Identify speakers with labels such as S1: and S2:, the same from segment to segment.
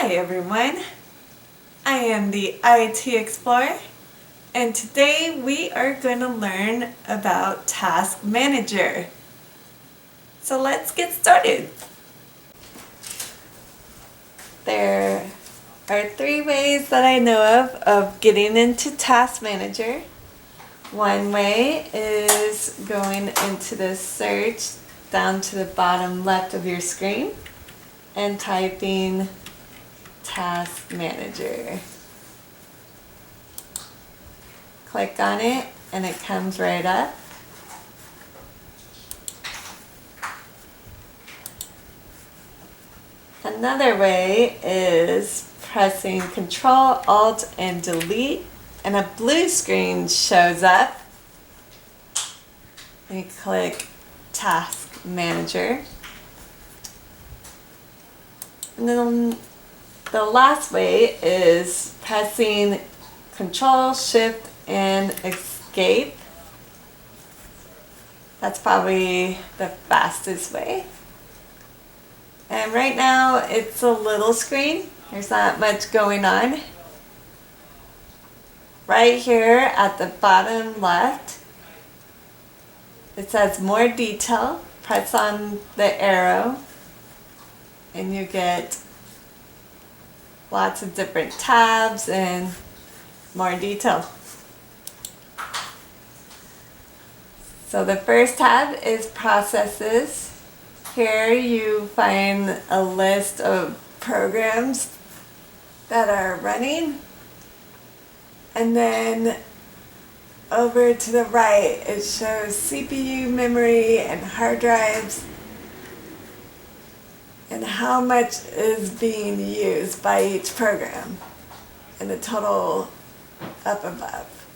S1: Hi everyone, I am the IT Explorer, and today we are going to learn about Task Manager. So let's get started. There are three ways that I know of getting into Task Manager. One way is going into the search down to the bottom left of your screen and typing Task Manager. Click on it and it comes right up. Another way is pressing Control, Alt, and Delete, and a blue screen shows up. You click Task Manager. And then the last way is pressing Control, Shift, and Escape. That's probably the fastest way. And right now it's a little screen. There's not much going on. Right here at the bottom left, it says More Detail. Press on the arrow and you get lots of different tabs and more detail. So the first tab is Processes. Here you find a list of programs that are running, and then over to the right it shows CPU, memory, and hard drives and how much is being used by each program and the total up above.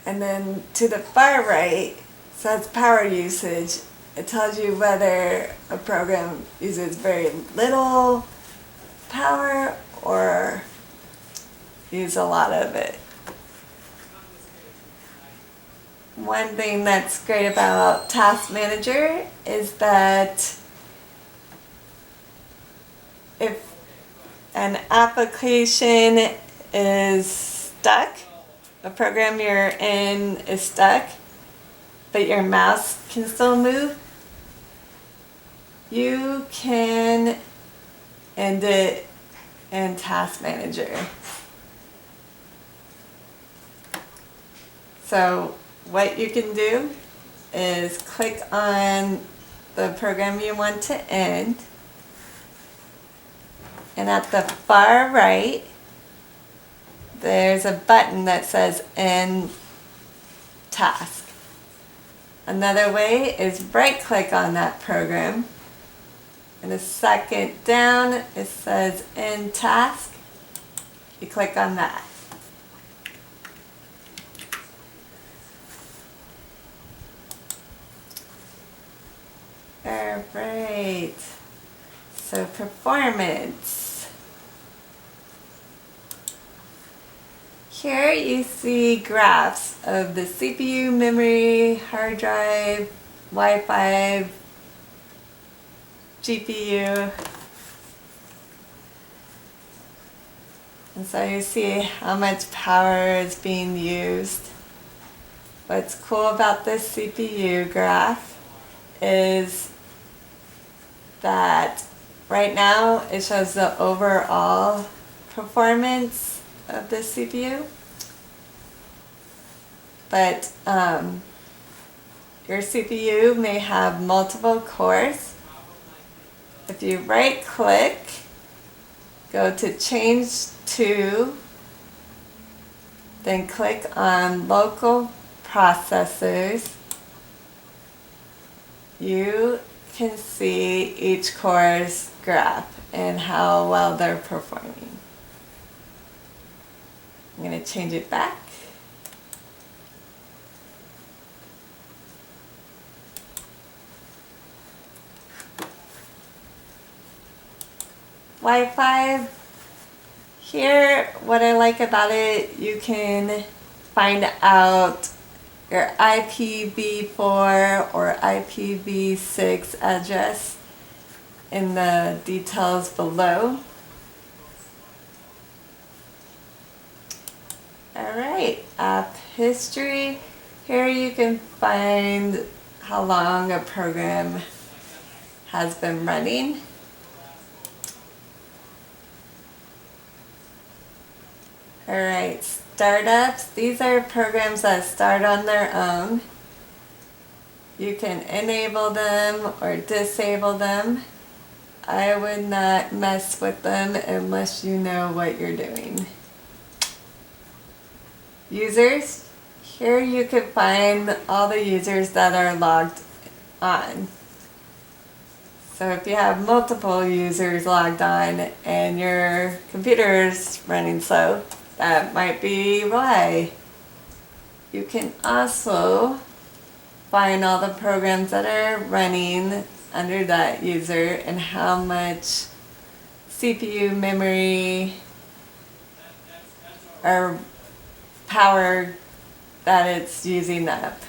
S1: And then to the far right says power usage. It tells you whether a program uses very little power or use a lot of it. One thing that's great about Task Manager is that if an application is stuck, a program you're in is stuck, but your mouse can still move, you can end it in Task Manager. So what you can do is click on the program you want to end, and at the far right there's a button that says End Task. Another way is right click on that program, and a second down it says End Task. You click on that. Alright, so performance. Here you see graphs of the CPU, memory, hard drive, Wi-Fi, GPU. And so you see how much power is being used. What's cool about this CPU graph is that right now it shows the overall performance of the CPU, but your CPU may have multiple cores. If you right click, go to Change To, then click on Local Processors, you can see each core's graph and how well they're performing. I'm going to change it back. Wi-Fi. Here, what I like about it, you can find out your IPv4 or IPv6 address. in the details below. Alright, app history. Here you can find how long a program has been running. Alright, startups. These are programs that start on their own. You can enable them or disable them. I would not mess with them unless you know what you're doing. Users. Here you can find all the users that are logged on. So if you have multiple users logged on and your computer is running slow, that might be why. You can also find all the programs that are running under that user and how much CPU memory or power that it's using up.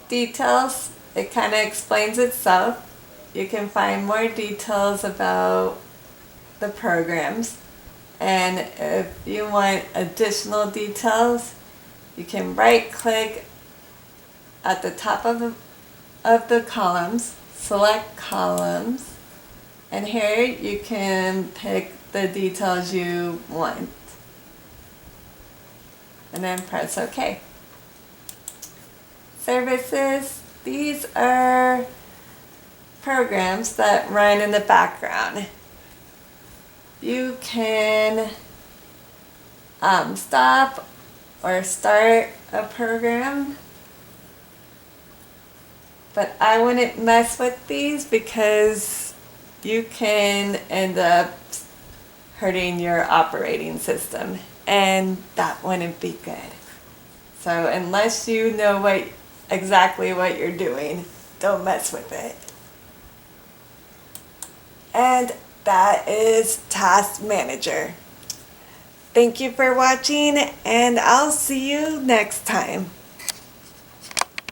S1: Details, it kind of explains itself. You can find more details about the programs, and if you want additional details, you can right click at the top of the columns, select columns, and here you can pick the details you want and then press OK. Services, these are programs that run in the background. You can stop or start a program, but I wouldn't mess with these because you can end up hurting your operating system, and that wouldn't be good. So unless you know exactly what you're doing, don't mess with it. And that is Task Manager. Thank you for watching, and I'll see you next time.